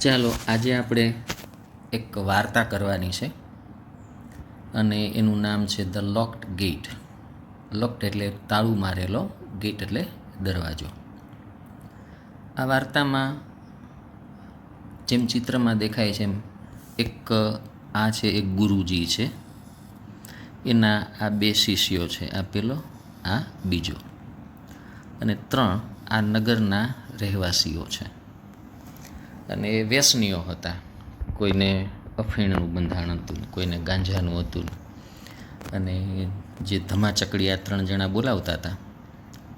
ચાલો આજે આપણે એક વાર્તા કરવાની છે અને એનું નામ છે ધ લોકડ ગેટ. લોકડ એટલે તાળું મારેલો, ગેટ એટલે દરવાજો. આ વાર્તામાં જેમ ચિત્રમાં દેખાય છે એમ આ છે એક ગુરુજી છે, એના આ બે શિષ્યો છે, આ પેલો આ બીજો, અને 3 આ નગરના રહેવાસીઓ છે. અને એ વ્યસનીઓ હતા. કોઈને અફીણનું બંધાણ હતું, કોઈને ગાંજાનું હતું, અને જે ધમાચકડી આ 3 જણા બોલાવતા હતા.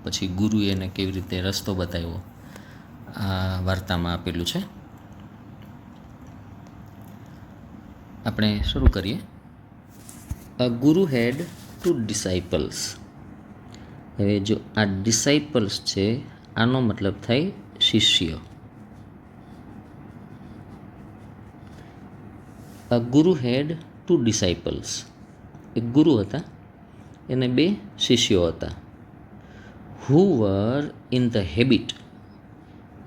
પછી ગુરુએ એને કેવી રીતે રસ્તો બતાવ્યો આ વાર્તામાં આપેલું છે. આપણે શરૂ કરીએ. અ ગુરુ હેડ 2 ડિસાઇપલ્સ. હવે જો આ ડિસાઇપલ્સ છે, આનો મતલબ થાય શિષ્ય. અ ગુરુ હેડ 2 ડિસાઇપલ્સ. એક ગુરુ હતા, એને 2 શિષ્યો હતા. Who were in the habit.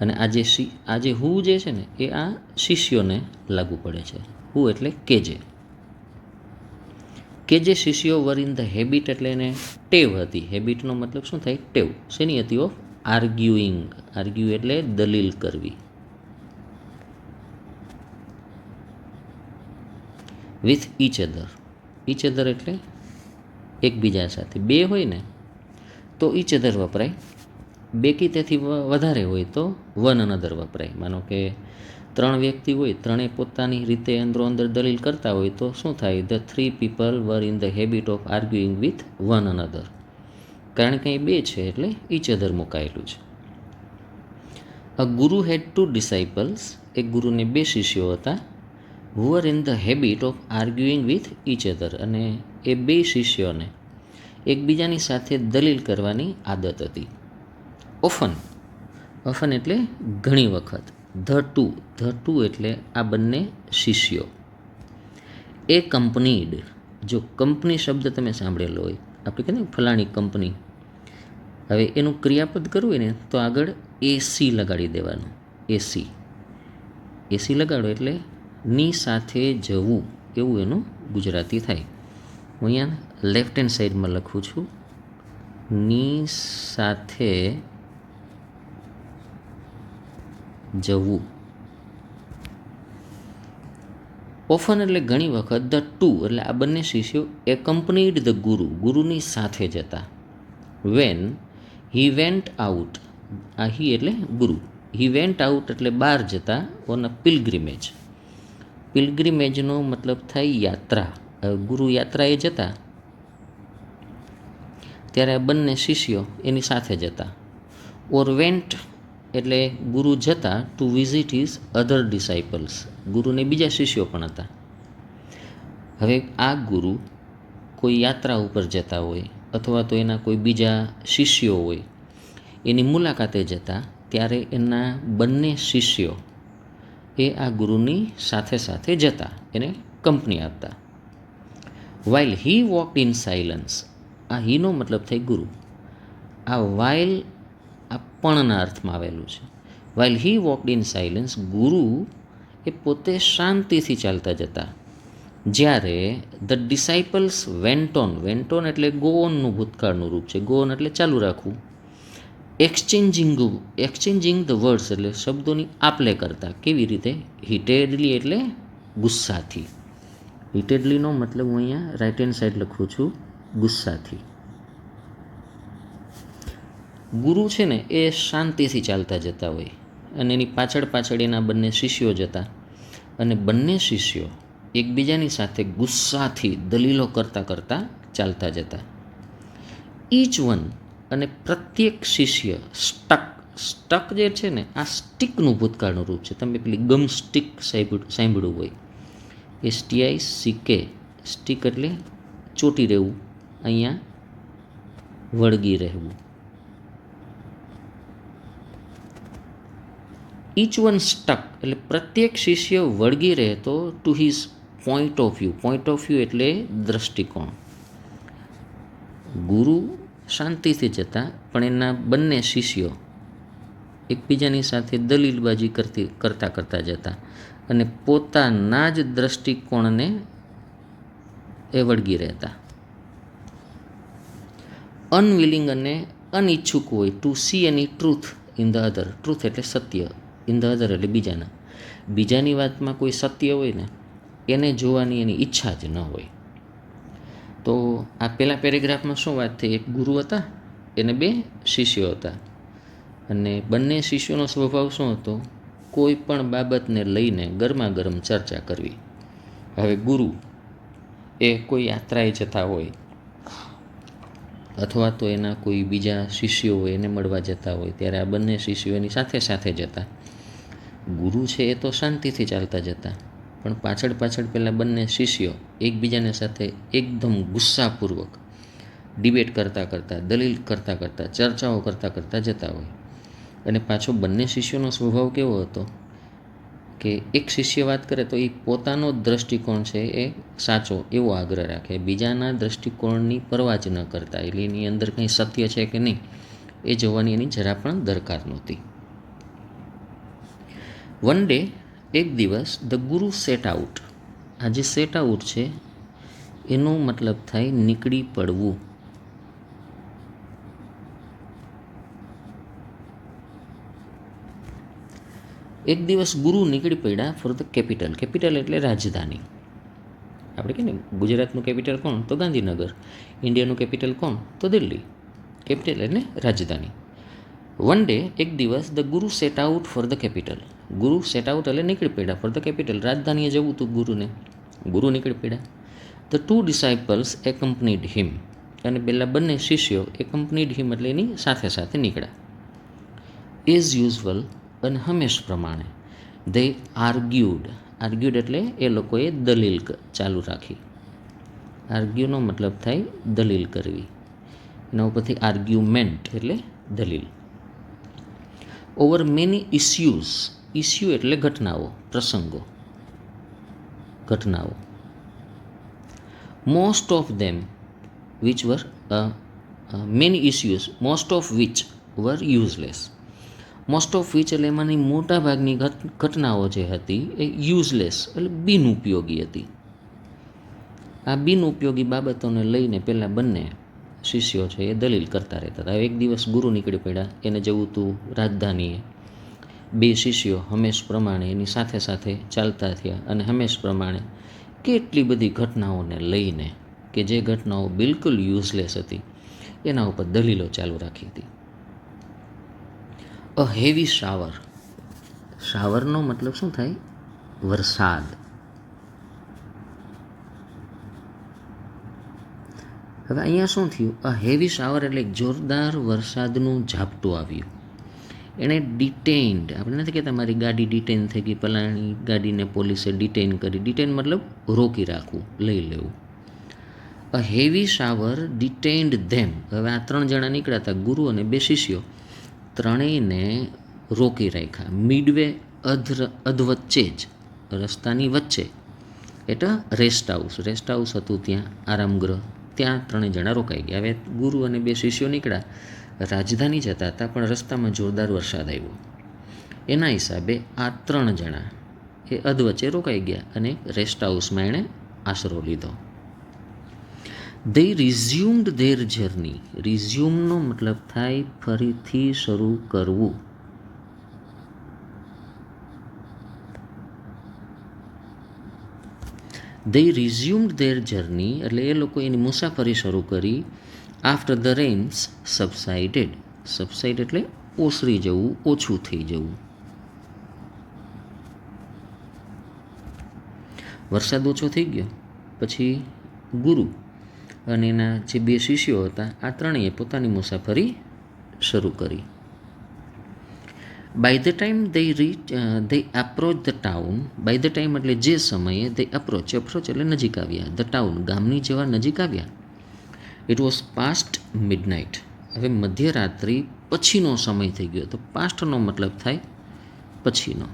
અને આજે હુ જે છે ને એ આ શિષ્યોને લાગુ પડે છે. હુ એટલે કે જે શિષ્યો વર ઇન ધ હેબિટ એટલે એને ટેવ હતી. હેબિટનો મતલબ શું થાય? ટેવ. શેની હતી? ઓફ આર્ગ્યુઇંગ. આર્ગ્યુ એટલે દલીલ કરવી. With each other. Each other એટલે એકબીજા સાથે. 2 હોય ને તો ઈચ અધર વપરાય, 2 કે તેથી વધારે હોય તો વન અનધર વપરાય. માનો કે 3 વ્યક્તિ હોય, 3 પોતાની રીતે અંદરો અંદર દલીલ કરતા હોય તો શું થાય? The 3 people var in the habit of arguing with one another. કારણ કે અહીં 2 છે એટલે ઈચ અધર મુકાયેલું છે. અ ગુરુ હેડ 2 ડિસાઇપલ્સ. એક ગુરુને 2 શિષ્યો હતા. Who were in the habit of arguing with each other. અને એ 2 શિષ્યોને એકબીજાની સાથે દલીલ કરવાની આદત હતી. ઓફન એટલે ઘણી વખત. ધ ટુ એટલે આ બંને શિષ્યો. એ કંપનીડ. જો કંપની શબ્દ તમે સાંભળેલો હોય, આપણે કહીએ ને ફલાણી કંપની, હવે એનું ક્રિયાપદ કરવું હોય ને તો આગળ એસી લગાડી દેવાનું. એસી લગાડો એટલે ની સાથે જવું, એવું એનું ગુજરાતી થાય. હું અહીંયા લેફ્ટ હેન્ડ સાઈડમાં લખું છું, ની સાથે જવું. ઓફન એટલે ઘણી વખત. ધ 2 એટલે આ બંને શિષ્યો એકમ્પનીડ ધ ગુરુની સાથે જતા. When he went out. આ હી એટલે ગુરુ. હી વેન્ટ આઉટ એટલે બહાર જતા ઓન અ પિલગ્રીમેજ. પિલગ્રીમેજનો મતલબ થાય યાત્રા. ગુરુ યાત્રાએ જતા ત્યારે આ બંને શિષ્યો એની સાથે જતા. ઓર વેન્ટ એટલે ગુરુ જતા to visit his other disciples. ગુરુને બીજા શિષ્યો પણ હતા. હવે આ ગુરુ કોઈ યાત્રા ઉપર જતા હોય અથવા તો એના કોઈ બીજા શિષ્યો હોય, એની મુલાકાતે જતા ત્યારે એના બંને શિષ્યો એ આ ગુરુની સાથે સાથે જતા, એને કંપની આપતા. While he walked in silence. આ હીનો મતલબ થાય ગુરુ. આ વાઇલ આ પણના અર્થમાં આવેલું છે. While he walked in silence. ગુરુ એ પોતે શાંતિથી ચાલતા જતા. જ્યારે ધ ડિસાઇપલ્સ વેન્ટોન એટલે ગો ઓનનું ભૂતકાળનું રૂપ છે. ગો ઓન એટલે ચાલુ રાખવું. એક્સચેન્જિંગ ધ વર્ડ્સ એટલે શબ્દોની આપલે કરતા. કેવી રીતે? હિટેડલી એટલે ગુસ્સાથી. હિટેડલીનો મતલબ હું અહીંયા રાઇટ હેન્ડ સાઈડ લખું છું, ગુસ્સાથી. ગુરુ છે ને એ શાંતિથી ચાલતા જતા હોય અને એની પાછળ એના બંને શિષ્યો જતા, અને બંને શિષ્યો એકબીજાની સાથે ગુસ્સાથી દલીલો કરતાં ચાલતા જતા. ઈચ વન અને પ્રત્યેક શિષ્ય સ્ટક જે છે ને આ સ્ટીકનું ભૂતકાળનું રૂપ છે. તમે પેલી ગમ સ્ટીક સાંભળ્યું હોય, STICK. સ્ટીક એટલે ચોટી રહેવું, અહીંયા વળગી રહેવું. ઈચ વન સ્ટક એટલે પ્રત્યેક શિષ્ય વળગી રહેતો to his point of view એટલે દ્રષ્ટિકોણ. ગુરુ શાંતિથી જતા પણ એના બંને શિષ્યો એકબીજાની સાથે દલીલબાજી કરતા જતા અને પોતાના જ દ્રષ્ટિકોણને એ વળગી રહેતા. અનવિલિંગ અને અનિચ્છુક હોય to see any truth in the other. Truth એટલે સત્ય, ઇન ધ અધર એટલે બીજાની વાતમાં કોઈ સત્ય હોય ને એને જોવાની એની ઈચ્છા જ ન હોય. તો આ પહેલા પેરેગ્રાફમાં શું વાત થઈ? એક ગુરુ હતા, એને 2 શિષ્યો હતા, અને બંને શિષ્યોનો સ્વભાવ શું હતો? કોઈ પણ બાબતને લઈને ગરમા ગરમ ચર્ચા કરવી. હવે ગુરુ એ કોઈ યાત્રાએ જતા હોય અથવા તો એના કોઈ બીજા શિષ્યો હોય એને મળવા જતા હોય, ત્યારે આ બંને શિષ્યો એની સાથે સાથે જતા. ગુરુ છે એ તો શાંતિથી ચાલતા જતા, પણ પાછળ પેલા બંને શિષ્યો એકબીજાને સાથે એકદમ ગુસ્સાપૂર્વક ડિબેટ કરતાં દલીલ કરતાં ચર્ચાઓ કરતાં જતા હોય. અને પાછો બંને શિષ્યોનો સ્વભાવ કેવો હતો કે એક શિષ્ય વાત કરે તો એ પોતાનો દ્રષ્ટિકોણ છે એ સાચો એવો આગ્રહ રાખે, બીજાના દ્રષ્ટિકોણની પરવા જ ન કરતા, એટલે એની અંદર કંઈ સત્ય છે કે નહીં એ જોવાની એની જરા પણ દરકાર નહોતી. વન ડે, એક દિવસ, ધ ગુરુ સેટ આઉટ. આ જે સેટ આઉટ છે એનો મતલબ થાય નીકળી પડવું. એક દિવસ ગુરુ નીકળી પડ્યા ફોર ધ કેપિટલ. કેપિટલ એટલે રાજધાની. આપણે કહીએ ને ગુજરાતનું કેપિટલ કોણ? તો ગાંધીનગર. ઇન્ડિયાનું કેપિટલ કોણ? તો દિલ્હી. કેપિટલ એટલે રાજધાની. વન ડે, એક દિવસ, ધ ગુરુ set out for the capital. ગુરુ સેટ આઉટ એટલે નીકળી પડ્યા ફોર ધ કેપિટલ. રાજધાનીએ જવું હતું ગુરુને. ગુરુ નીકળી પડ્યા. ધ 2 ડિસાઇપલ્સ એકમ્પનીડ હિમ. અને પેલા બંને શિષ્યો એકમ્પનીડ હિમ એટલે એની સાથે સાથે નીકળ્યા. એઝ યુઝવલ, અને હંમેશ પ્રમાણે. દે આર્ગ્યુડ. આર્ગ્યુડ એટલે એ લોકોએ દલીલ ચાલુ રાખી. આર્ગ્યુનો મતલબ થાય દલીલ કરવી. એના ઉપરથી આર્ગ્યુમેન્ટ એટલે દલીલ. Over many issues. ઇસ્યુ એટલે ઘટનાઓ, પ્રસંગો, ઘટનાઓ. Most of them which were many issues, most of which were useless. Most of which એટલે એમાંની મોટા ભાગની ઘટનાઓ જે હતી એ યુઝલેસ એટલે બિનઉપયોગી હતી. આ બિનઉપયોગી બાબતોને લઈને પહેલાં બંને શિષ્યો છે એ દલીલ કરતા રહેતા હતા. એક દિવસ ગુરુ નીકળી પડ્યા, એને જવું હતું રાજધાનીએ. 2 શિષ્યો હંમેશ પ્રમાણે એની સાથે સાથે ચાલતા થયા, અને હંમેશ પ્રમાણે કેટલી બધી ઘટનાઓને લઈને કે જે ઘટનાઓ બિલકુલ યુઝલેસ હતી એના ઉપર દલીલો ચાલુ રાખી હતી. અ હેવી શાવર. શાવરનો મતલબ શું થાય? વરસાદ. હવે અહીંયા શું થયું? અ હેવી શાવર એટલે જોરદાર વરસાદનું ઝાપટું આવ્યું. એણે ડિટેઇન્ડ, આપણે નથી કહેતા મારી ગાડી ડિટેઇન થઈ ગઈ, પલાણી ગાડીને પોલીસે ડિટેઇન કરી. ડિટેઇન મતલબ રોકી રાખવું, લઈ લેવું. અ હેવી શાવર ડિટેઇન્ડ ધેમ. હવે આ 3 જણા નીકળ્યા હતા, ગુરુ અને 2 શિષ્યો. ત્રણેયને રોકી રાખ્યા. મિડવે, અધવચ્ચે જ, રસ્તાની વચ્ચે એટલે રેસ્ટ હાઉસ. રેસ્ટ હાઉસ હતું ત્યાં, આરામગૃહ. ત્યાં 3 જણા રોકાઈ ગયા. હવે ગુરુ અને 2 શિષ્યો નીકળ્યા, રાજધાની જતા હતા, પણ રસ્તામાં જોરદાર વરસાદ આવ્યો. એના હિસાબે આ 3 જણા એ અધવચ્ચે રોકાઈ ગયા અને રેસ્ટ હાઉસમાં એણે આશરો લીધો. They resumed their journey. Resumeનો મતલબ થાય ફરીથી શરૂ કરવું. They resumed their journey એટલે એ લોકો એની મુસાફરી શરૂ કરી. After the rains subsided. Subside એટલે ઓસરી જવું, ઓછું થઈ જવું. વરસાદ ઓછો થઈ ગયો પછી ગુરુ અને એના જે 2 શિષ્યો હતા આ ત્રણેય પોતાની મુસાફરી શરૂ કરી. By the time they approached the town. By the time એટલે જે સમયે they approach એટલે નજીક આવ્યા. ધ ટાઉન, ગામની જેવા નજીક આવ્યા. It was past midnight. હવે મધ્યરાત્રિ પછીનો સમય થઈ ગયો. તો પાસ્ટનો મતલબ થાય પછીનો.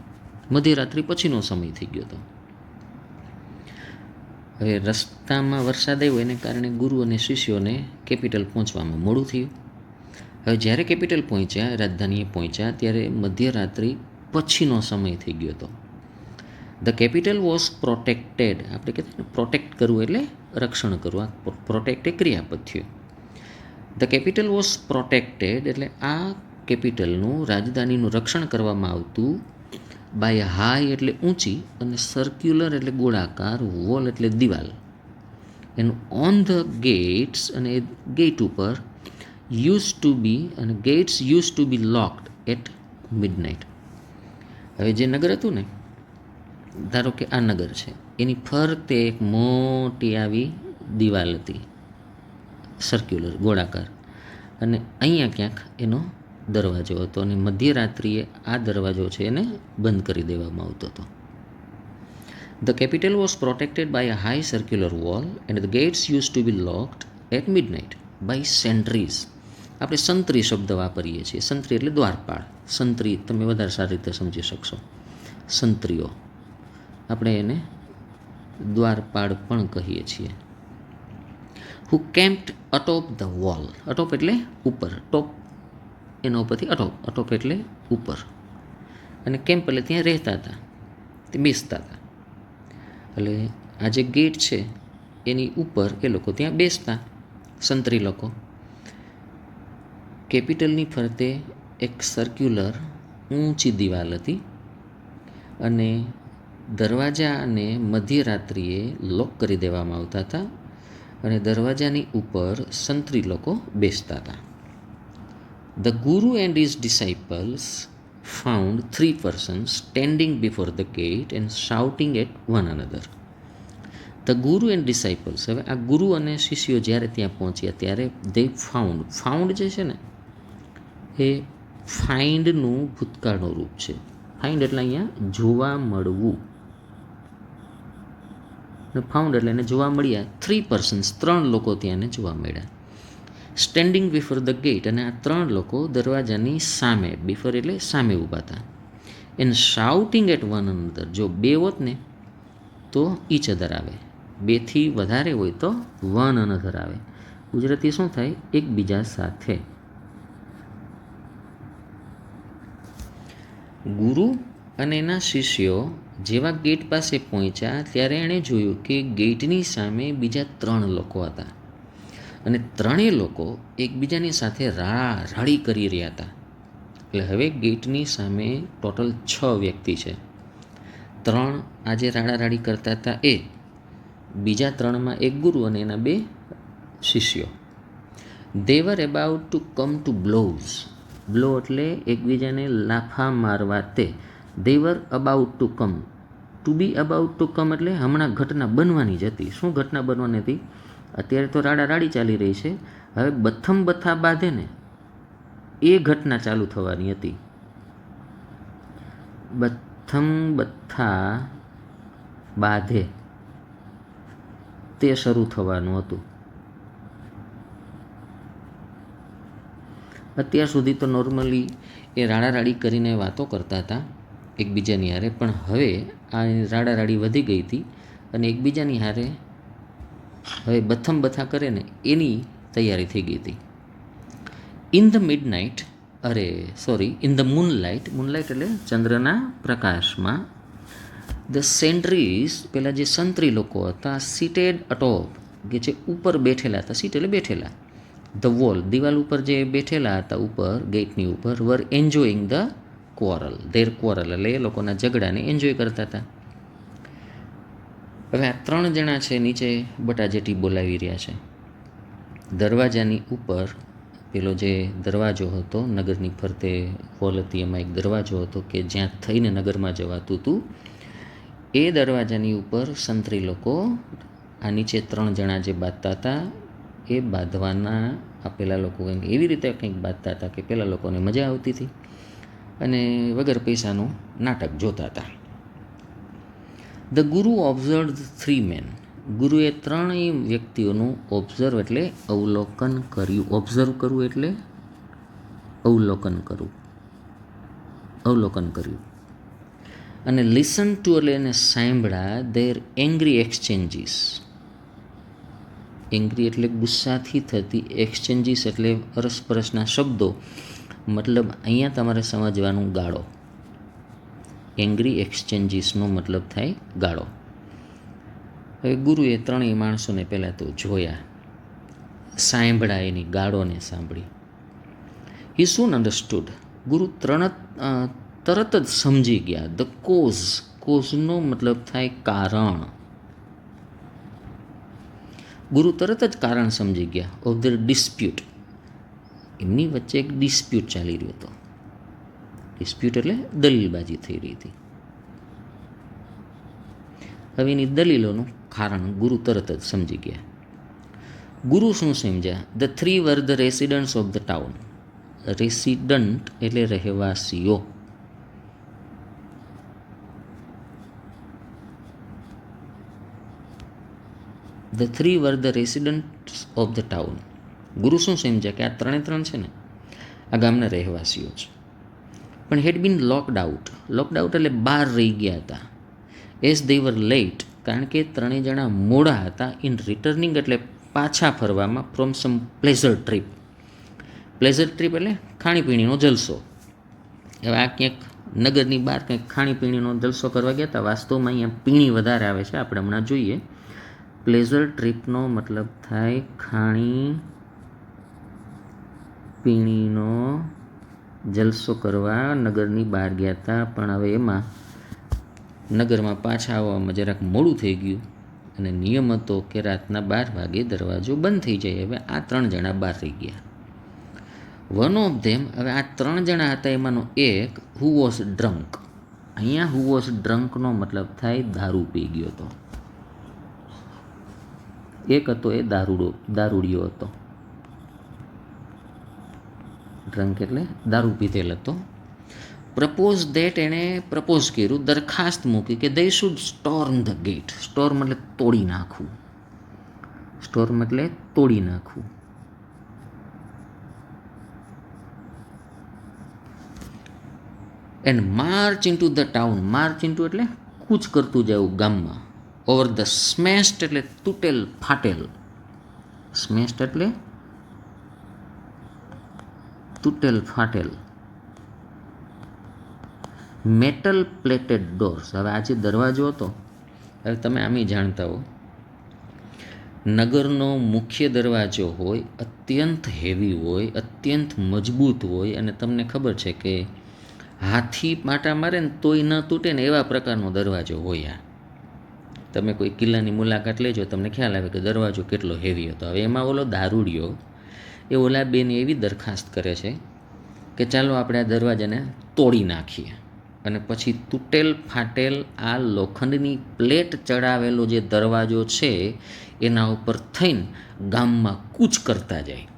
મધ્યરાત્રિ પછીનો સમય થઈ ગયો હતો. હવે રસ્તામાં વરસાદ આવ્યો એને કારણે ગુરુ અને શિષ્યોને કેપિટલ પહોંચવામાં મોડું થયું. હવે જ્યારે કેપિટલ પહોંચ્યા, રાજધાનીએ પહોંચ્યા, ત્યારે મધ્યરાત્રિ પછીનો સમય થઈ ગયો હતો. The capital was protected. આપણે કહેતા ને પ્રોટેક્ટ કરવું એટલે રક્ષણ કરવું. આ પ્રોટેક્ટ એ ક્રિયાપદ થયું. ધ કેપિટલ વોઝ પ્રોટેક્ટેડ એટલે આ કેપિટલનું, રાજધાનીનું રક્ષણ કરવામાં આવતું બાય હાઈ એટલે ઊંચી અને સર્ક્યુલર એટલે ગોળાકાર, વોલ એટલે દિવાલ. એનું ઓન ધ ગેટ્સ અને ગેટ ઉપર યુઝ ટુ બી અને gates use to be locked at midnight. હવે જે નગર હતું ને, ધારો કે આ નગર છે, એની ફરતે એક મોટી આવી દિવાલ હતી, સર્ક્યુલર ગોળાકાર, અને અહીંયા ક્યાંક એનો દરવાજો હતો, અને મધ્યરાત્રિએ આ દરવાજો છે એને બંધ કરી દેવામાં આવતો હતો. The capital was protected by a high circular wall and the gates use to be locked at midnight by sentries. આપણે સંત્રી શબ્દ વાપરીએ છીએ. સંત્રી એટલે દ્વારપાળ. સંત્રી તમે વધારે સારી રીતે સમજી શકશો. સંત્રીઓ આપણે એને દ્વારપાળ પણ કહીએ છીએ. હુ કેમ્પ્ડ અટોપ ધ વોલ. અટોપ એટલે ઉપર, ટોપ એના ઉપરથી અટોપ, અટોપ એટલે ઉપર, અને કેમ્પ એટલે ત્યાં રહેતા હતા, તે બેસતા હતા. એટલે આ જે ગેટ છે એની ઉપર એ લોકો ત્યાં બેસતા, સંત્રી લોકો. કેપિટલની ફરતે એક સર્ક્યુલર ઊંચી દિવાલ હતી, અને દરવાજાને મધ્યરાત્રિએ લોક કરી દેવામાં આવતા હતા, અને દરવાજાની ઉપર સંત્રી લોકો બેસતા હતા. The guru and his disciples found 3 persons standing before the gate and shouting at one another. The guru and disciples. હવે આ ગુરુ અને શિષ્યો જ્યારે ત્યાં પહોંચ્યા ત્યારે દે ફાઉન્ડ. ફાઉન્ડ જે છે ને એ ફાઇન્ડનું ભૂતકાળનું રૂપ છે. ફાઇન્ડ એટલે અહીંયા જોવા મળવું, ને ફાઉન્ડ એટલે એને જોવા મળ્યા. 3 persons, 3 લોકો ત્યાં એને જોવા મળ્યા. સ્ટેન્ડિંગ બિફોર ધ ગેટ, અને આ 3 લોકો દરવાજાની સામે, બિફોર એટલે સામે ઊભા હતા. And shouting at one another. જો 2 હોત ને તો ઈચ અધર આવે, 2 થી વધારે હોય તો વન અનધર આવે. ગુજરાતી શું થાય? એકબીજા સાથે. ગુરુ અને એના શિષ્યો જેવા ગેટ પાસે પહોંચ્યા ત્યારે એણે જોયું કે ગેટની સામે બીજા 3 લોકો હતા, અને 3 લોકો એકબીજાની સાથે રાડી કરી રહ્યા હતા. એટલે હવે ગેટની સામે ટોટલ 6 વ્યક્તિ છે. 3 આજે રાડી કરતા હતા એ, બીજા 3માં એક ગુરુ અને એના 2 શિષ્યો. They were about to come to blows. Blow એટલે એકબીજાને લાફા મારવા તે. They were about to come. To be about to come એટલે હમણાં ઘટના બનવાની જ હતી. શું ઘટના બનવાની હતી? અત્યારે તો રાડી ચાલી રહી છે, હવે બથમ બથા બાંધે ને એ ઘટના ચાલુ થવાની હતી. બથમ બથા બાંધે તે શરૂ થવાનું હતું. અત્યાર સુધી તો નોર્મલી એ રાડી કરીને વાતો કરતા હતા એકબીજાની હારે, પણ હવે આ રાડી વધી ગઈ હતી, અને એકબીજાની હારે હવે બથમ બથા કરે ને એની તૈયારી થઈ ગઈ હતી. In the midnight, in the moonlight. Moonlight એટલે ચંદ્રના પ્રકાશમાં. ધ સેન્ટ્રીઝ, પેલા જે સંત્રી લોકો હતા, સીટેડ અટોપ, કે જે ઉપર બેઠેલા હતા. સીટ એટલે બેઠેલા. ધ વોલ, દિવાલ ઉપર જે બેઠેલા હતા ઉપર ગેટની ઉપર, were enjoying the quarrel. Their quarrel એટલે એ લોકોના ઝઘડાને એન્જોય કરતા હતા. હવે આ 3 જણા છે નીચે બટાજેટી બોલાવી રહ્યા છે. દરવાજાની ઉપર પેલો જે દરવાજો હતો, નગરની ફરતે વોલ હતી, એમાં એક દરવાજો હતો કે જ્યાં થઈને નગરમાં જવાતું હતું. એ દરવાજાની ઉપર સંત્રી લોકો આ નીચે 3 જણા જે બાંધતા હતા એ બાંધવાના આ પેલા લોકો એવી રીતે કંઈક બાંધતા હતા કે પેલા લોકોને મજા આવતી હતી, અને વગર પૈસાનું નાટક જોતા હતા. ધ ગુરુ ઓબ્ઝર્વ 3 men. ગુરુએ 3 વ્યક્તિઓનું ઓબ્ઝર્વ એટલે અવલોકન કર્યું. ઓબ્ઝર્વ કરવું એટલે અવલોકન કરવું, અવલોકન કર્યું. અને લિસન ટુ એટલે એને સાંભળ્યા ધેર એંગ્રી એક્સચેન્જીસ. એંગ્રી એટલે ગુસ્સાથી થતી, એક્સચેન્જીસ એટલે અરસપરસના શબ્દો. મતલબ અહીંયા તમારે સમજવાનું ગાળો. એંગ્રી એક્સચેન્જીસનો મતલબ થાય ગાળો. હવે ગુરુએ ત્રણેય માણસોને પહેલાં તો જોયા, સાંભળ્યા, એની ગાળોને સાંભળી. હી સૂન અન્ડરસ્ટુડ. ગુરુ તરત જ સમજી ગયા. The cause. કોઝનો મતલબ થાય કારણ. ગુરુ તરત જ કારણ સમજી ગયા ઓફ ધ ડિસ્પ્યુટ. એમની વચ્ચે એક ડિસ્પ્યુટ ચાલી રહ્યો હતો. ડિસ્પ્યુટ એટલે દલીલબાજી થઈ રહી હતી. હવે એની દલીલોનું કારણ ગુરુ તરત જ સમજી ગયા. ગુરુ શું સમજ્યા? The three were the residents of the town. Resident એટલે રહેવાસીઓ. The three were the residents of the town. ગુરુ શું સમજ્યા કે આ ત્રણ છે ને, આ ગામના રહેવાસીઓ છે, પણ હેડ બીન લોકડ આઉટ. લોકડ આઉટ એટલે બહાર રહી ગયા હતા. એઝ દે વર લેટ, કારણ કે ત્રણેય જણા મોડા હતા. ઇન રિટર્નિંગ એટલે પાછા ફરવામાં. From some pleasure trip. Pleasure trip એટલે ખાણીપીણીનો જલસો. હવે આ ક્યાંક નગરની બહાર કંઈક ખાણીપીણીનો જલસો કરવા ગયા હતા. વાસ્તવમાં અહીંયા પીણી વધારે આવે છે, આપણે હમણાં જોઈએ. પ્લેઝર ટ્રીપનો મતલબ થાય ખાણી પીણીનો જલસો કરવા નગરની બહાર ગયા હતા. પણ હવે એમાં નગરમાં પાછા આવવામાં જરાક મોડું થઈ ગયું અને નિયમ હતો કે રાતના 12 વાગે દરવાજો બંધ થઈ જાય. હવે આ 3 જણા બહાર રહી ગયા. વન ઓફ ધેમ, હવે આ 3 જણા હતા એમાંનો એક, હુ વોઝ ડ્રંક. અહીંયા હુ વોઝ ડ્રંકનો મતલબ થાય દારૂ પી ગયો હતો. એક હતો એ દારૂડિયો હતો. ડ્રંક એટલે દારૂ પીધેલ હતો. પ્રપોઝ દેટ, એણે પ્રપોઝ કર્યું, દરખાસ્ત મૂકી કે they should storm the gate. Storm એટલે તોડી નાખવું. સ્ટોર્મ એટલે તોડી નાખવું. And march into the town. March into એટલે કૂચ કરતું જવું ગામમાં. ઓવર ધ સ્મેશ્ડ એટલે તૂટેલ ફાટેલ. સ્મેશ્ડ એટલે તૂટેલ ફાટેલ. Metal plated doors. હવે આ જે દરવાજો હતો, હવે તમે આમી જાણતા હો, નગરનો મુખ્ય દરવાજો હોય, અત્યંત હેવી હોય, અત્યંત મજબૂત હોય, અને તમને ખબર છે કે હાથી પાટા મારે ને તોય ન તૂટે ને એવા પ્રકારનો દરવાજો હોય. આ તમે કોઈ કિલ્લાની મુલાકાત લેજો, તમને ખ્યાલ આવે કે દરવાજો કેટલો હેવી હતો. હવે એમાં ઓલો દારૂડિયો એ ઓલા બેને એવી દરખાસ્ત કરે છે કે ચાલો આપણે આ દરવાજાને તોડી નાખીએ અને પછી તૂટેલ ફાટેલ આ લોખંડની પ્લેટ ચડાવેલો જે દરવાજો છે એના ઉપર થઈને ગામમાં કૂચ કરતા જાય.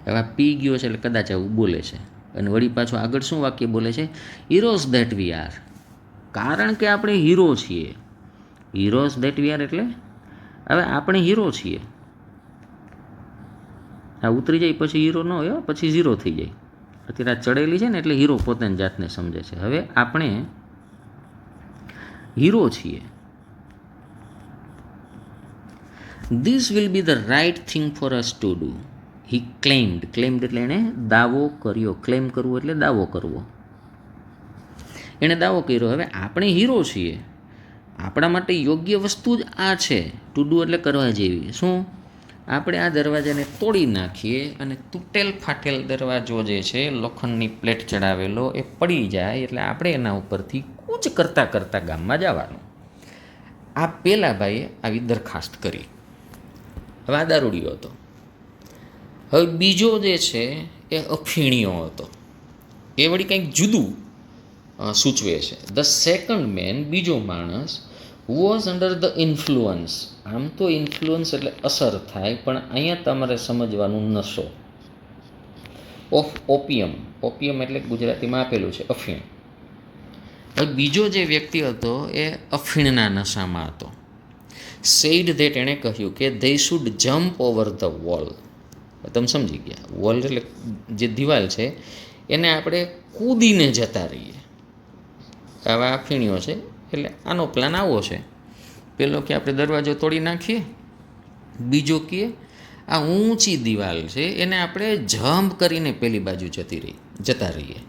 હવે આ પી ગયો છે એટલે કદાચ આવું બોલે છે. અને વળી પાછું આગળ શું વાક્ય બોલે છે? Heroes that we are. કારણ કે આપણે હીરો છીએ. હીરોઝ ધેટ વી આર એટલે હવે આપણે હીરો છીએ. આ ઉતરી જાય પછી હીરો ન હોય, પછી ઝીરો થઈ જાય. અત્યારે આ ચડેલી છે ને એટલે હીરો પોતાની જાતને સમજે છે. હવે આપણે હીરો છીએ. This will be the right thing for us to do. He claimed. Claimed એટલે એણે દાવો કર્યો. ક્લેમ કરવું એટલે દાવો કરવો. એણે દાવો કર્યો. હવે આપણે હીરો છીએ, આપણા માટે યોગ્ય વસ્તુ જ આ છે. ટુ ડુ એટલે કરવા જેવી. શું? આપણે આ દરવાજાને તોડી નાખીએ અને તૂટેલ ફાટેલ દરવાજો જે છે લોખંડની પ્લેટ ચડાવેલો એ પડી જાય એટલે આપણે એના ઉપરથી કૂચ કરતાં કરતાં ગામમાં જવાનું. આ પેલા ભાઈએ આવી દરખાસ્ત કરી. હવે આ દારૂડિયો હતો. હવે બીજો જે છે એ અફીણીયો હતો. એ વળી કંઈક જુદું સૂચવે છે. ધ સેકન્ડ મેન, બીજો માણસ, વોઝ અંડર ધ ઇન્ફ્લુઅન્સ. આમ તો ઇન્ફ્લુઅન્સ એટલે અસર થાય, પણ અહીંયા તમારે સમજવાનું નશો. ઓફ ઓપિયમ. ઓપિયમ એટલે ગુજરાતીમાં આપેલું છે અફીણ. હવે બીજો જે વ્યક્તિ હતો એ અફીણના નશામાં હતો. સેડ ધેટ, એણે કહ્યું કે they should jump over the wall. તમે સમજી ગયા. વોલ એટલે જે દિવાલ છે એને આપણે કૂદીને જતા રહીએ. આવા અફીણીઓ છે એટલે આનો પ્લાન આવો છે. પેલો કે આપણે દરવાજો તોડી નાખીએ બીજો કે આ ઊંચી દિવાલ છે એને આપણે જમ્પ કરીને પેલી બાજુ જતા રહીએ.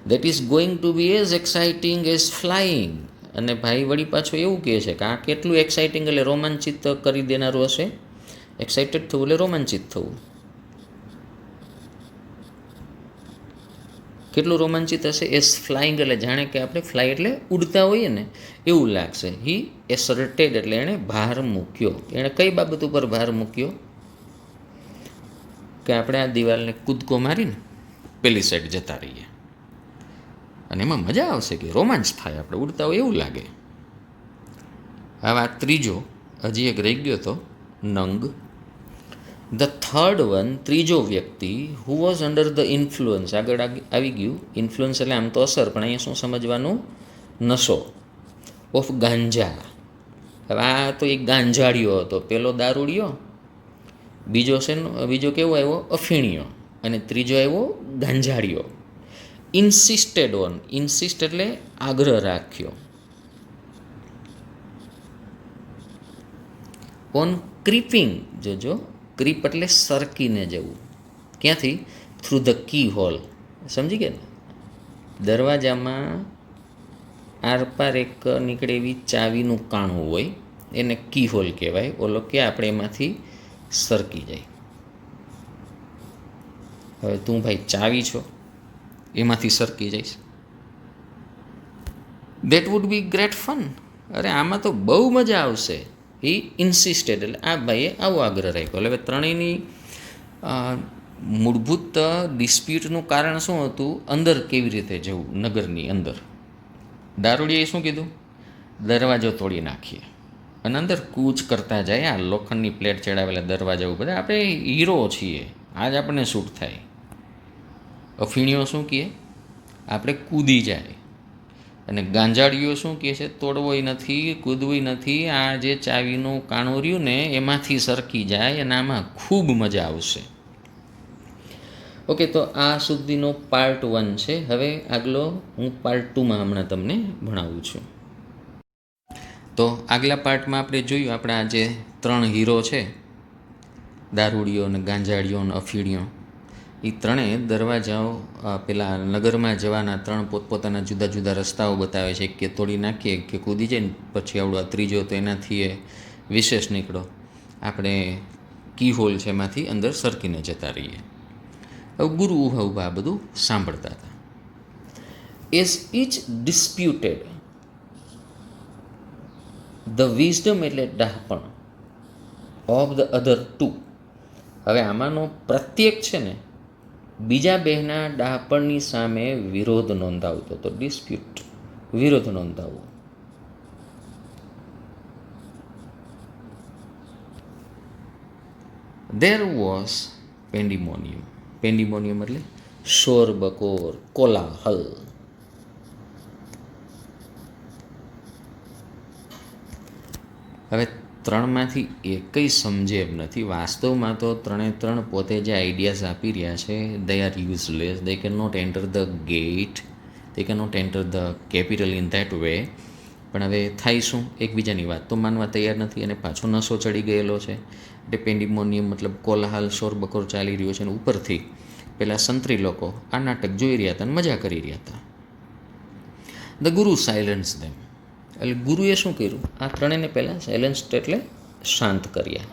That is going to be as exciting as flying. અને ભાઈ વળી પાછું એવું કહે છે કે આ કેટલું એક્સાઇટિંગ એટલે રોમાંચિત કરી દેનારું હશે. એક્સાઇટેડ થવું એટલે રોમાંચિત થવું. કેટલું રોમાંચિત હશે એઝ ફ્લાઇંગ એટલે જાણે કે આપણે ફ્લાય એટલે ઉડતા હોઈએ ને એવું લાગશે. હી એસર્ટેડ એટલે એણે ભાર મૂક્યો. એણે કઈ બાબત ઉપર ભાર મૂક્યો કે આપણે આ દિવાલને કૂદકો મારીને પેલી સાઈડ જતા રહીએ અને એમાં મજા આવશે કે રોમાંચ થાય, આપણે ઉડતા હોય એવું લાગે. હવે આ ત્રીજો હજી એક રહી ગયો હતો નંગ. ધ થર્ડ વન, ત્રીજો વ્યક્તિ, who was under the influence. આગળ આવી ગયું ઇન્ફ્લુઅન્સ એટલે આમ તો અસર, પણ અહીંયા શું સમજવાનું? નશો. ઓફ ગાંજા. હવે આ તો એક ગાંજાડિયો હતો, પેલો દારૂડિયો, બીજો કેવો આવ્યો? અફીણિયો, અને ત્રીજો આવ્યો ગાંજાડિયો. ઇન્સિસ્ટેડ ઓન, ઇન્સિસ્ટ એટલે આગ્રહ રાખ્યો. ઓન ક્રીપિંગ, જોજો ક્રીપ એટલે સરકીને જવું. ક્યાંથી? Through the keyhole. સમજી ગયા ને? દરવાજામાં આરપાર એક નીકળે એવી ચાવીનું કાણું હોય એને કી હોલ કહેવાય. ઓલો કે આપણે એમાંથી સરકી જાય. હવે તું ભાઈ ચાવી છો, એમાંથી સરકી જઈશ. That would be great fun. અરે આમાં તો બહુ મજા આવશે. હી ઇન્સિસ્ટેડ એટલે આ ભાઈએ આવો આગ્રહ રાખ્યો. હવે ત્રણેયની મૂળભૂત ડિસ્પ્યુટનું કારણ શું હતું? અંદર કેવી રીતે જવું નગરની અંદર. દારૂડિયાએ શું કીધું? દરવાજો તોડી નાખીએ અને અંદર કૂચ કરતા જાય. આ લોખંડની પ્લેટ ચડાવેલા દરવાજા બધા આપણે હીરો છીએ, આજ આપણને શૂટ થાય. અફીણીઓ શું કહે? આપણે કૂદી જાય. અને ગાંજાડીઓ શું કહે છે? તોડવોય નથી, કૂદવું નથી, આ જે ચાવીનું કાણું રહ્યું ને એમાંથી સરકી જાય અને આમાં ખૂબ મજા આવશે. ઓકે, તો આ સુધીનો પાર્ટ 1 છે. હવે આગલો હું પાર્ટ 2માં હમણાં તમને ભણાવું છું. તો આગલા પાર્ટમાં આપણે જોયું આપણા આ જે 3 હીરો છે, દારૂડિયો ને ગાંજાડીઓ ને અફીણીઓ, એ ત્રણેય દરવાજાઓ પેલા નગરમાં જવાના 3 પોતપોતાના જુદા જુદા રસ્તાઓ બતાવે છે. કે તોડી નાખીએ કે કૂદી જાય ને પછી આવડો ત્રીજો તો એનાથી એ વિશેષ નીકળો, આપણે કી હોલ છે એમાંથી અંદર સરકીને જતા રહીએ. હવે ગુરુ ઊભા આ બધું સાંભળતા હતા. As each disputed the wisdom એટલે ડહાપણ ઓફ ધ અધર ટુ. હવે આમાંનો પ્રત્યેક છે ને બીજા બેના ડહાપણની સામે વિરોધ નોંધાવતો હતો. ડિસ્પ્યુટ, વિરોધ નોંધાવવો. There was પેન્ડિમોનિયમ. પેન્ડિમોનિયમ એટલે શોર બકોર, કોલાહલ. હવે 3માંથી એકઈ સમજે એમ નથી. વાસ્તવમાં તો 3 પોતે જે આઈડિયાઝ આપી રહ્યા છે they are useless. They cannot enter the gate, they cannot enter the capital in that way. પણ હવે થાય શું? એકબીજાની વાત તો માનવા તૈયાર નથી અને પાછો નશો ચડી ગયેલો છે. એટલે પેન્ડિમોનિયમ મતલબ કોલાહલ, શોર બકોર ચાલી રહ્યો છે અને ઉપરથી પેલા સંતરી લોકો આ નાટક જોઈ રહ્યા હતા અને મજા કરી રહ્યા હતા. ધ ગુરુ સાયલન્સ ધેમ. એટલે ગુરુએ શું કર્યું? આ ત્રણેયને પહેલાં સાયલન્સ એટલે શાંત કર્યા.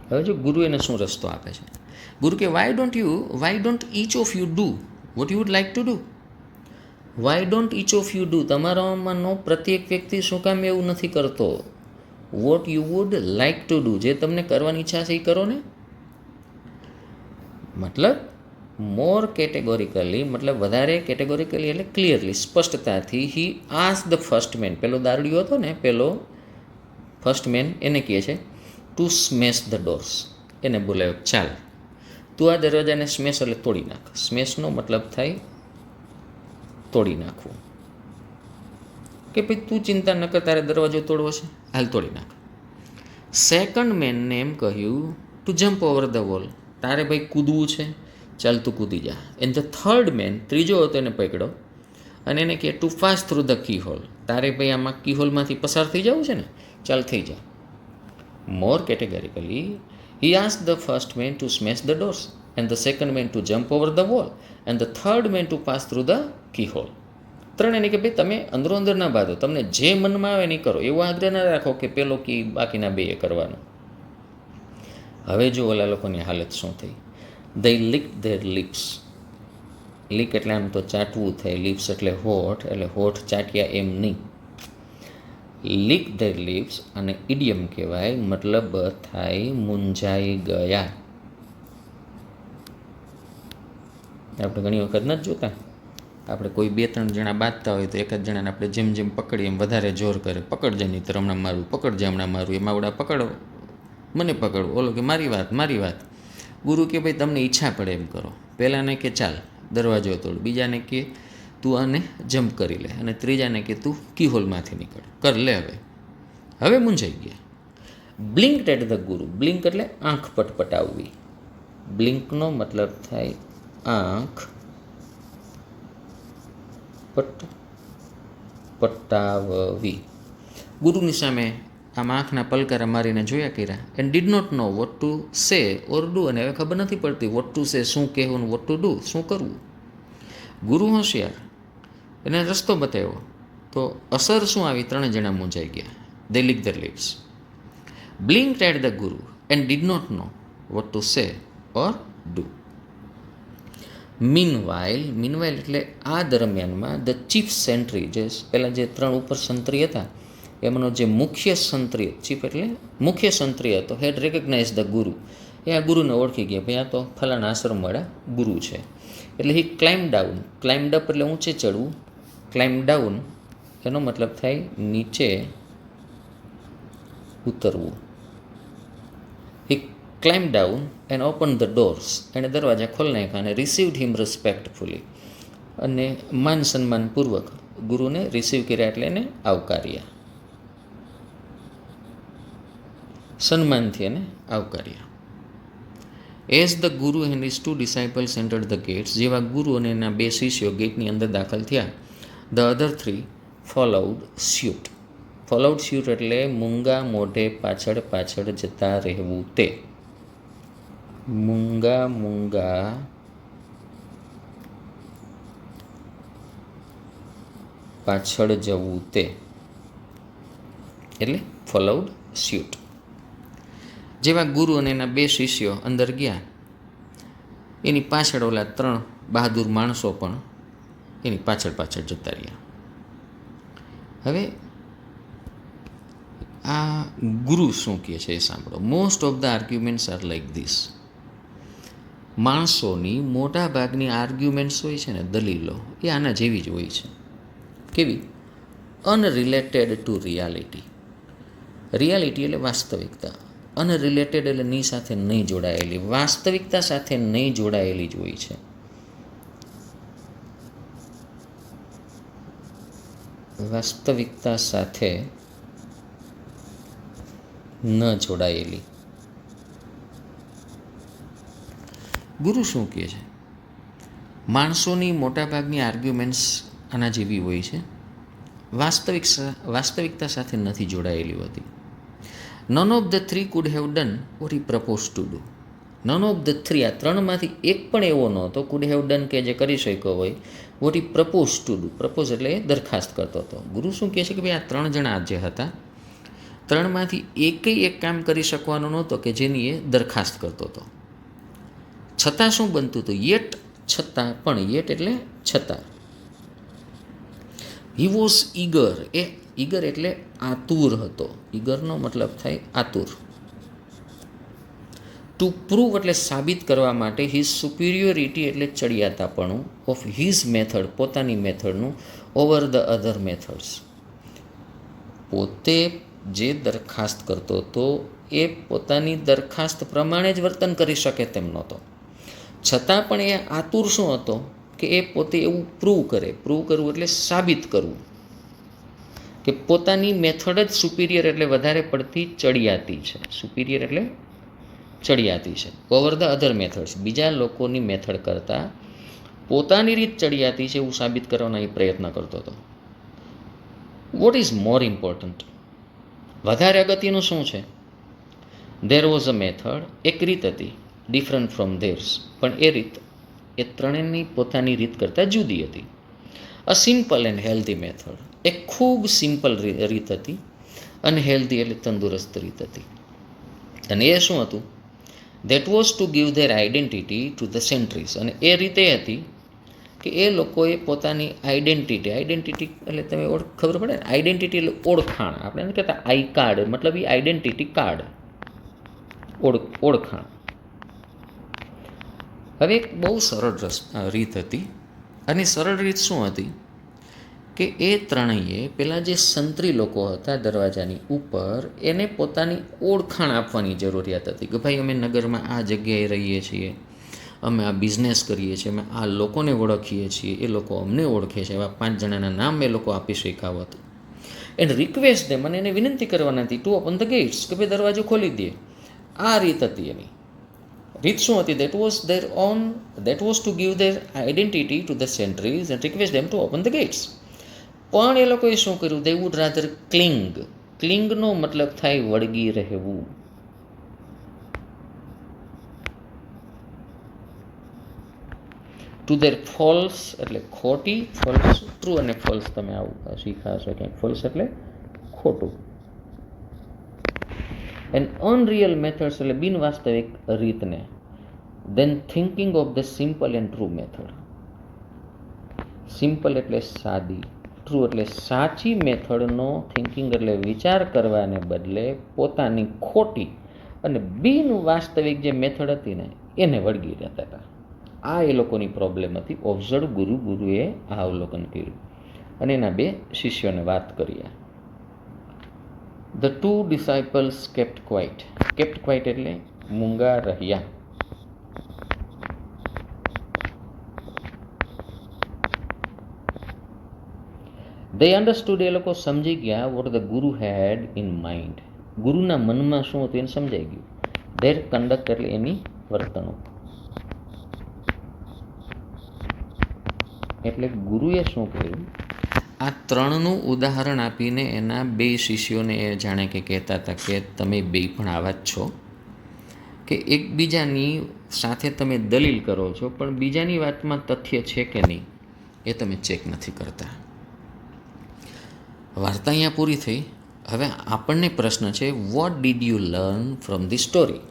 હવે જો ગુરુ એને શું રસ્તો આપે છે? ગુરુ કે why don't each of you do what you would like to do. Why don't each of you do. તમારામાંનો પ્રત્યેક વ્યક્તિ શું કામ એવું નથી કરતો? What you would like to do. જે તમને કરવાની ઈચ્છા છે એ કરો ને. મતલબ મોર કેટેગોરિકલી, મતલબ વધારે કેટેગોરિકલી એટલે ક્લિયરલી, સ્પષ્ટતાથી. He ask the first man. પેલો દારૂડિયો હતો ને, પેલો ફર્સ્ટ મેન, એને કહે છે ટુ સ્મેશ ધ ડોર્સ. એને બોલાવ્યો, ચાલ તું આ દરવાજાને સ્મેશ એટલે તોડી નાખ. સ્મેશનો મતલબ થાય તોડી નાખવું. કે ભાઈ તું ચિંતા ન કર, તારે દરવાજો તોડવો છે, હાલ તોડી નાખ. સેકન્ડ મેનને એમ કહ્યું to jump over the wall. તારે ભાઈ કૂદવું છે, ચાલ તું કૂદી જા. એન્ડ ધ થર્ડ મેન, ત્રીજો હતો, એને પકડો અને એને કહે to pass through the keyhole. તારે ભાઈ આમાં કી હોલમાંથી પસાર થઈ જવું છે ને, ચાલ થઈ જા. મોર કેટેગરિકલી, he asked the first man to smash the doors, and the second man to jump over the wall, and the third man to pass through the keyhole. ત્રણ એને કે ભાઈ તમે અંદરો અંદર ના બાંધો, તમને જે મનમાં આવે નહીં કરો, એવો આગ્રહ ના રાખો કે પેલો કી બાકીના બે એ કરવાનો. હવે જો ઓલા લોકોની હાલત શું થઈ. they licked their lips. Leak એટલે આમ તો ચાટવું થાય, લિપ્સ એટલે હોઠ ચાટ્યા એમ નહીં. લીક ધેર લિપ્સ અને ઇડિયમ કહેવાય, મતલબ થાય મૂંઝાઈ ગયા. આપણે ઘણી વખત નથી જોતા, આપણે કોઈ 2-3 જણા બાંધતા હોય તો એકાદ જણાને આપણે જેમ જેમ પકડીએ એમ વધારે જોર કરે, પકડજે નહીં તો હમણાં મારું, પકડજે હમણાં મારું. એમાં આવડા પકડો, મને પકડો, ઓલો કે મારી વાત. ગુરુ કે ભાઈ તમને ઈચ્છા પડે એમ કરો. પહેલાંને કે ચાલ દરવાજો તોડ, બીજાને કે તું આને જમ્પ કરી લે, અને ત્રીજાને કે તું કીહોલમાંથી નીકળ, કર લે. હવે મૂંઝાઈ ગયા. બ્લિંક્ડ એટ ધ ગુરુ. બ્લિંક એટલે આંખ પટપટાવવી. બ્લિંકનો મતલબ થાય આંખ પટાવવી. ગુરુની સામે આમ આંખના પલકારા મારીને જોયા કર્યા. And did not know what to say or do. અને હવે ખબર નથી પડતી વોટ ટુ સે શું કહેવું, વોટ ટુ ડુ શું કરવું. ગુરુ હોશિયાર, એને રસ્તો બતાવ્યો, તો અસર શું આવી, 3 જણા મૂંઝાઈ ગયા. They lick their lips, blinked at the guru and did not know what to say or do. Meanwhile એટલે આ દરમિયાનમાં ધ ચીફ સેન્ટ્રી, જે પહેલાં જે 3 ઉપર સંત્રી હતા એમનો જે મુખ્ય સંત્રી, ચીફ એટલે મુખ્ય સંત્રી હતો, હેડ રેકગ્નાઇઝ ધ ગુરુ. એ આ ગુરુને ઓળખી ગયા, ભાઈ આ તો ફલાણા આશ્રમવાળા ગુરુ છે. એટલે હી ક્લાઇમ્બ ડાઉન. ક્લાઇમ્ડ અપ એટલે ઊંચે ચડવું, ક્લાઇમ્બ ડાઉન એનો મતલબ થાય નીચે ઉતરવું. He climb down and open the doors. એણે દરવાજા ખોલી નાખ્યા અને રિસીવ્ડ હિમ રિસ્પેક્ટફુલી, અને માન સન્માનપૂર્વક ગુરુને રિસીવ કર્યા એટલે એને આવકાર્યા, સન્માનથી એને આવકાર્યા. As the guru and his 2 disciples entered the gates. જેવા ગુરુ અને એના 2 શિષ્યો ગેટની અંદર દાખલ થયા, ધ અધર 3 ફોલોઉડ સ્યુટ. ફોલોઉડ સ્યુટ એટલે મૂંગા મોઢે પાછળ જતા રહેવું તે. મૂંગા પાછળ જવું તે એટલે ફોલોઉડ સ્યુટ. જેવા ગુરુ અને એના 2 શિષ્યો અંદર ગયા, એની પાછળ ઓલા 3 બહાદુર માણસો પણ એની પાછળ જતા રહ્યા. હવે આ ગુરુ શું કહે છે એ સાંભળો. Most of the arguments are like this. માણસોની મોટા ભાગની આર્ગ્યુમેન્ટ્સ હોય છે ને, દલીલો, એ આના જેવી જ હોય છે. કેવી? Unrelated two reality. રિયાલિટી એટલે વાસ્તવિકતા, અનરિલેટેડ એટલે ની સાથે નહીં જોડાયેલી, વાસ્તવિકતા સાથે નહીં જોડાયેલી જ હોય છે. વાસ્તવિકતા સાથે ન જોડાયેલી. ગુરુ શું કહે છે? માણસોની મોટાભાગની આર્ગ્યુમેન્ટ્સ આના જેવી હોય છે, વાસ્તવિકતા સાથે નથી જોડાયેલી હોતી. None of the 3 could have done what he propose to do. None of the 3, આ 3માંથી એક પણ એવો નહોતો કુડ હેવ ડન કે જે કરી શક્યો હોય what he propose to do. Propose એટલે દરખાસ્ત કરતો હતો. ગુરુ શું કહે છે કે ભાઈ આ 3 જણા જે હતા, 3માંથી એકેય એક કામ કરી શકવાનો નહોતો કે જેની એ દરખાસ્ત કરતો હતો. છતાં શું બનતું હતું? યેટ, છતાં પણ. યેટ એટલે છતાં. He was eager. A eager એટલે આતુર હતો. ઈગરનો મતલબ થાય આતુર. ટુ પ્રૂવ એટલે સાબિત કરવા માટે. હિઝ સુપિરિયોરિટી એટલે ચડિયાતાપણું. ઓફ હિઝ મેથડ, પોતાની મેથડનું. Over the other methods. પોતે જે દરખાસ્ત કરતો હતો એ પોતાની દરખાસ્ત પ્રમાણે જ વર્તન કરી શકે તેમ નહોતો. છતાં પણ એ આતુર શું હતો કે એ પોતે એવું પ્રૂવ કરે. પ્રૂવ કરવું એટલે સાબિત કરવું કે પોતાની મેથડ જ સુપિરિયર એટલે વધારે પડતી ચડિયાતી છે. સુપિરિયર એટલે ચડિયાતી છે. ઓવર ધ અધર મેથડ્સ, બીજા લોકોની મેથડ કરતાં પોતાની રીત ચડિયાતી છે એવું સાબિત કરવાનો એ પ્રયત્ન કરતો હતો. What is more important? વધારે અગત્યનું શું છે? દેર વોઝ અ મેથડ, એક રીત હતી, ડિફરન્ટ ફ્રોમ ધેર્સ, પણ એ રીત એ ત્રણેયની પોતાની રીત કરતાં જુદી હતી. અ સિમ્પલ એન્ડ હેલ્ધી મેથડ, એક ખૂબ સિમ્પલ રીત હતી, અને હેલ્ધી એટલે તંદુરસ્ત રીત હતી. અને એ શું હતું? That was to give their identity to the sentries. અને એ રીતે હતી કે એ લોકોએ પોતાની આઈડેન્ટિટી એટલે તમે ખબર પડે ને, આઈડેન્ટિટી એટલે ઓળખાણ. આપણે નથી કહેતા આઈ કાર્ડ, મતલબ એ આઈડેન્ટિટી કાર્ડ, ઓળખાણ. હવે એક બહુ સરળ રીત હતી. અને સરળ રીત શું હતી કે એ ત્રણેય પેલા જે સંત્રી લોકો હતા દરવાજાની ઉપર, એને પોતાની ઓળખાણ આપવાની જરૂરિયાત હતી કે ભાઈ અમે નગરમાં આ જગ્યાએ રહીએ છીએ, અમે આ બિઝનેસ કરીએ છીએ, અમે આ લોકોને ઓળખીએ છીએ, એ લોકો અમને ઓળખે છે. એવા 5 જણાના નામ એ લોકો આપી શક્યા હતું. એન્ડ રિક્વેસ્ટ દે, મને એને વિનંતી કરવાની હતી ટુ ઓપન ધ ગેટ્સ, કે ભાઈ દરવાજો ખોલી દે. આ રીત હતી એની. રીત શું હતી? That was to give their identity to the sentries and request them to open the gates. પણ એ લોકોએ શું કર્યું? They would rather cling. ક્લિંગનો મતલબ થાય વળગી રહેવું. ટુ ધેર ફોલ્સ એટલે ખોટી, ફોલ્સ ટ્રુ, અને ફોલ્સ તમે આવું શીખાશો ક્યાંક. ફોલ્સ એટલે ખોટું. એન્ડ અનરિયલ મેથડ્સ એટલે બિનવાસ્તવિક રીતને. Then thinking of the simple and true method. Simple એટલે સાદી, ટ્રુ એટલે સાચી મેથડનો થિંકિંગ એટલે વિચાર કરવાને બદલે પોતાની ખોટી અને બિનવાસ્તવિક જે મેથડ હતી ને એને વળગી રહેતા હતા. આ એ લોકોની પ્રોબ્લેમ હતી. ઓબ્ઝર્વ ગુરુએ આ અવલોકન કર્યું અને એના 2 શિષ્યોને વાત કરી. The 2 disciples kept quite. Kept quite એટલે મૂંગા રહ્યા. દે અન્ડરસ્ટુડ, એ લોકો સમજી ગયા, વોટ ધ ગુરુ હેડ ઇન માઇન્ડ, ગુરુના મનમાં શું હતું એને સમજાઈ ગયું. ધેર કન્ડક્ટ એટલે એની વર્તણૂક. એટલે ગુરુએ શું કર્યું? આ 3નું ઉદાહરણ આપીને એના 2 શિષ્યોને એ જાણે કે કહેતા હતા કે તમે 2 પણ આવા જ છો, કે એકબીજાની સાથે તમે દલીલ કરો છો પણ બીજાની વાતમાં તથ્ય છે કે નહીં એ તમે ચેક નથી કરતા. વાર્તા અહીંયા પૂરી થઈ. હવે આપણને પ્રશ્ન છે, what did you learn from the story?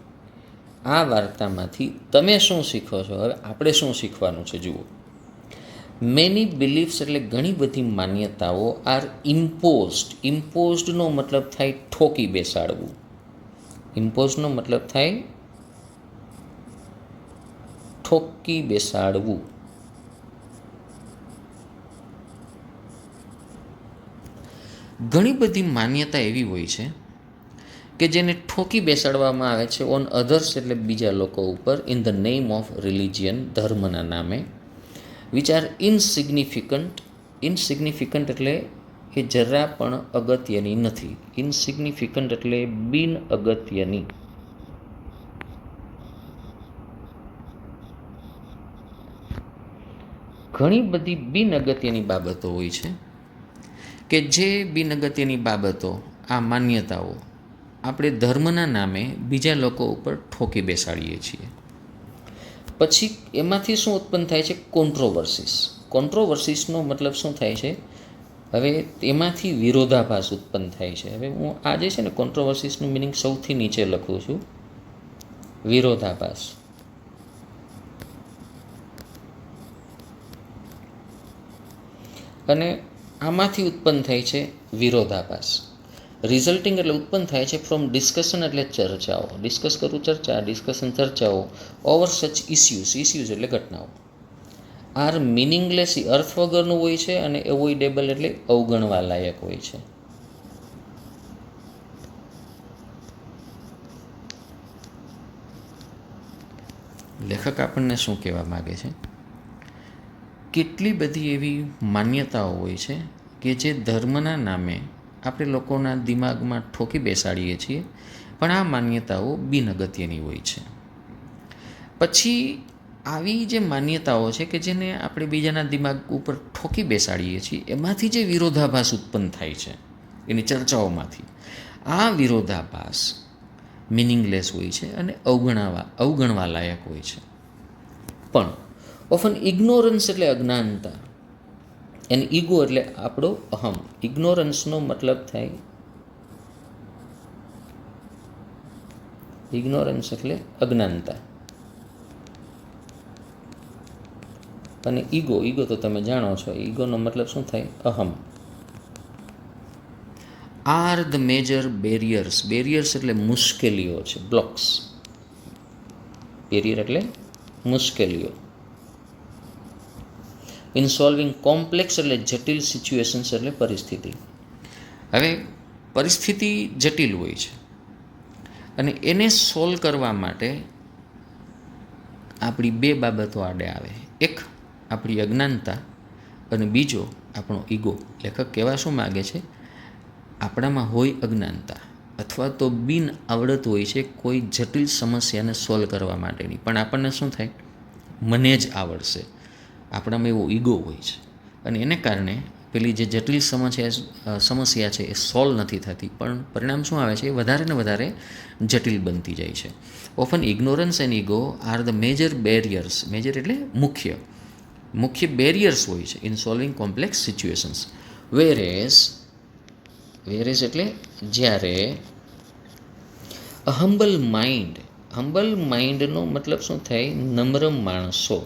આ વાર્તામાંથી તમે શું શીખો છો? હવે આપણે શું શીખવાનું છે જુઓ. મેની બિલીફ્સ એટલે ઘણી બધી માન્યતાઓ આર ઇમ્પોઝડ. ઇમ્પોઝડનો મતલબ થાય ઠોકી બેસાડવું. ઇમ્પોઝનો મતલબ થાય ઠોકી બેસાડવું. ઘણી બધી માન્યતા એવી હોય છે કે જેને ઠોકી બેસાડવામાં આવે છે ઓન અધર્સ એટલે બીજા લોકો ઉપર, in the name of religion, ધર્મના નામે, વિચ આર ઇનસિગ્નિફિકન્ટ. ઇનસિગ્નિફિકન્ટ એટલે એ જરા પણ અગત્યની નથી. ઇનસિગ્નિફિકન્ટ એટલે બિન અગત્યની. ઘણી બધી બિન અગત્યની બાબતો હોય છે કે જે બિન અગત્યની બાબતો, આ માન્યતાઓ આપણે ધર્મના નામે બીજા લોકો ઉપર ઠોકી બેસાડીએ છીએ. પછી એમાંથી શું ઉત્પન્ન થાય છે? કોન્ટ્રોવર્સીસ. કોન્ટ્રોવર્સીસનો મતલબ શું થાય છે? હવે એમાંથી વિરોધાભાસ ઉત્પન્ન થાય છે. હવે હું આ જે છે ને કોન્ટ્રોવર્સીસનું મિનિંગ સૌથી નીચે લખું છું, વિરોધાભાસ. અને આમાંથી ઉત્પન્ન થાય છે વિરોધાભાસ. રિઝલ્ટિંગ એટલે ઉત્પન્ન થાય છે ફ્રોમ ડિસ્કશન એટલે ચર્ચાઓ. ડિસ્કસ કરવું ચર્ચા, ડિસ્કશન ચર્ચાઓ ઓવર સચ ઇસ્યુઝ એટલે ઘટનાઓ. આર મિનિંગલેસ એ અર્થ વગરનું હોય છે, અને એવોઇડેબલ એટલે અવગણવા લાયક હોય છે. લેખક આપણને શું કહેવા માગે છે? કેટલી બધી એવી માન્યતાઓ હોય છે કે જે ધર્મના નામે આપણે લોકોના દિમાગમાં ઠોકી બેસાડીએ છીએ, પણ આ માન્યતાઓ બિન અગત્યની હોય છે. પછી આવી જે માન્યતાઓ છે કે જેને આપણે બીજાના દિમાગ ઉપર ઠોકી બેસાડીએ છીએ, એમાંથી જે વિરોધાભાસ ઉત્પન્ન થાય છે એની ચર્ચાઓમાંથી, આ વિરોધાભાસ મિનિંગલેસ હોય છે અને અવગણવા લાયક હોય છે. પણ ઓફન ઇગ્નોરન્સ એટલે અજ્ઞાનતા, અને ઈગો એટલે આપણો અહમ. ઇગ્નોરન્સનો મતલબ થાય, ઇગ્નોરન્સ એટલે અજ્ઞાનતા, અને ઈગો તો તમે જાણો છો, ઈગોનો મતલબ શું થાય? અહમ. Are the major barriers. Barriers એટલે મુશ્કેલીઓ છે, બ્લોક્સ. બેરિયર એટલે મુશ્કેલીઓ. ઇન સોલ્વિંગ કોમ્પ્લેક્સ એટલે જટિલ સિચ્યુએશન્સ એટલે પરિસ્થિતિ. હવે પરિસ્થિતિ જટિલ હોય છે અને એને સોલ્વ કરવા માટે આપણી બે બાબતો આડે આવે. એક આપણી અજ્ઞાનતા અને બીજો આપણો ઈગો. લેખક કહેવા શું માગે છે? આપણામાં હોય અજ્ઞાનતા અથવા તો બિન આવડત હોય છે કોઈ જટિલ સમસ્યાને સોલ્વ કરવા માટેની, પણ આપણને શું થાય? મને જ આવડશે. આપણામાં એવો ઈગો હોય છે અને એને કારણે પેલી જે જટિલ સમસ્યા છે એ સોલ્વ નથી થતી, પણ પરિણામ શું આવે છે? એ વધારે ને વધારે જટિલ બનતી જાય છે. Often ignorance and ego are the major barriers. Major એટલે મુખ્ય બેરિયર્સ હોય છે ઇન સોલ્વિંગ કોમ્પ્લેક્સ સિચ્યુએશન્સ. વેરેઝ એટલે જ્યારે હમ્બલ માઇન્ડનો મતલબ શું થાય? નમ્ર માણસો.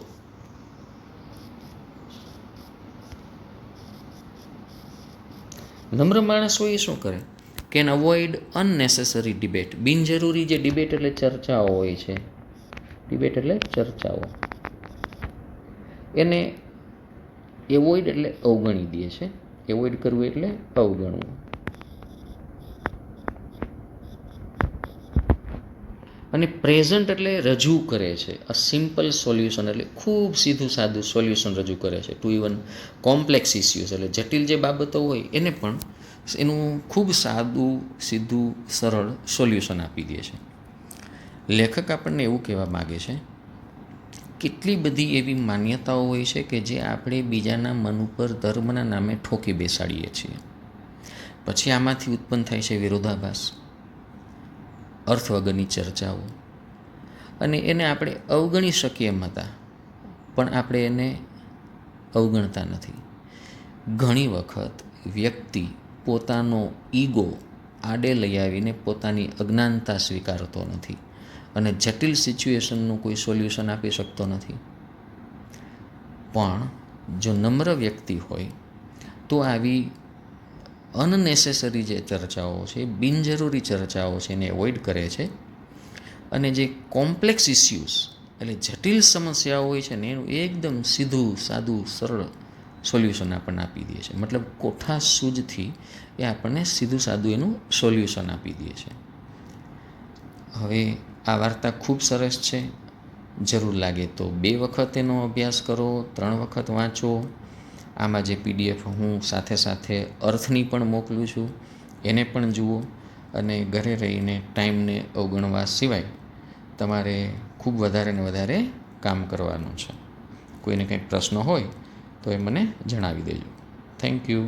નમ્ર માણસો એ શું કરે? Can avoid અનનેસેસરી debate. બિનજરૂરી જે ડિબેટ એટલે ચર્ચાઓ હોય છે, ડિબેટ એટલે ચર્ચાઓ, એને એવોઇડ એટલે અવગણી દે છે. એવોઇડ કરવું એટલે અવગણવું. અને પ્રેઝન્ટ એટલે રજૂ કરે છે. અ સિમ્પલ સોલ્યુશન એટલે ખૂબ સીધું સાદું સોલ્યુશન રજૂ કરે છે. ટુ ઇવન કોમ્પ્લેક્સ ઇસ્યુઝ એટલે જટિલ જે બાબતો હોય એને પણ એનું ખૂબ સાદું, સીધું, સરળ સોલ્યુશન આપી દે છે. લેખક આપણને એવું કહેવા માગે છે, કેટલી બધી એવી માન્યતાઓ હોય છે કે જે આપણે બીજાના મન ઉપર ધર્મના નામે ઠોકી બેસાડીએ છીએ. પછી આમાંથી ઉત્પન્ન થાય છે વિરોધાભાસ, અર્થ વગરની ચર્ચાઓ, અને એને આપણે અવગણી શકીએ એમ હતા, પણ આપણે એને અવગણતા નથી. ઘણી વખત વ્યક્તિ પોતાનો ઈગો આડે લઈ આવીને પોતાની અજ્ઞાનતા સ્વીકારતો નથી અને જટિલ સિચ્યુએશનનું કોઈ સોલ્યુશન આપી શકતો નથી. પણ જો નમ્ર વ્યક્તિ હોય તો આવી અનનેસેસરી જે ચર્ચાઓ છે, બિનજરૂરી ચર્ચાઓ છે, એને એવોઇડ કરે છે અને જે કોમ્પ્લેક્સ ઇસ્યુઝ એટલે જટિલ સમસ્યાઓ હોય છે ને એનું એકદમ સીધું, સાદું, સરળ સોલ્યુશન આપણને આપી દે છે. મતલબ કોઠા સૂઝથી એ આપણને સીધું સાદું એનું સોલ્યુશન આપી દે છે. હવે આ વાર્તા ખૂબ સરસ છે. જરૂર લાગે તો 2 વખત એનો અભ્યાસ કરો, 3 વખત વાંચો. આમાં જે PDF હું સાથે સાથે અર્થની પણ મોકલું છું, એને પણ જુઓ અને ઘરે રહીને ટાઈમને અવગણવા સિવાય તમારે ખૂબ વધારે ને વધારે કામ કરવાનું છે. કોઈને કંઈક પ્રશ્ન હોય તો એ મને જણાવી દેજો. Thank you.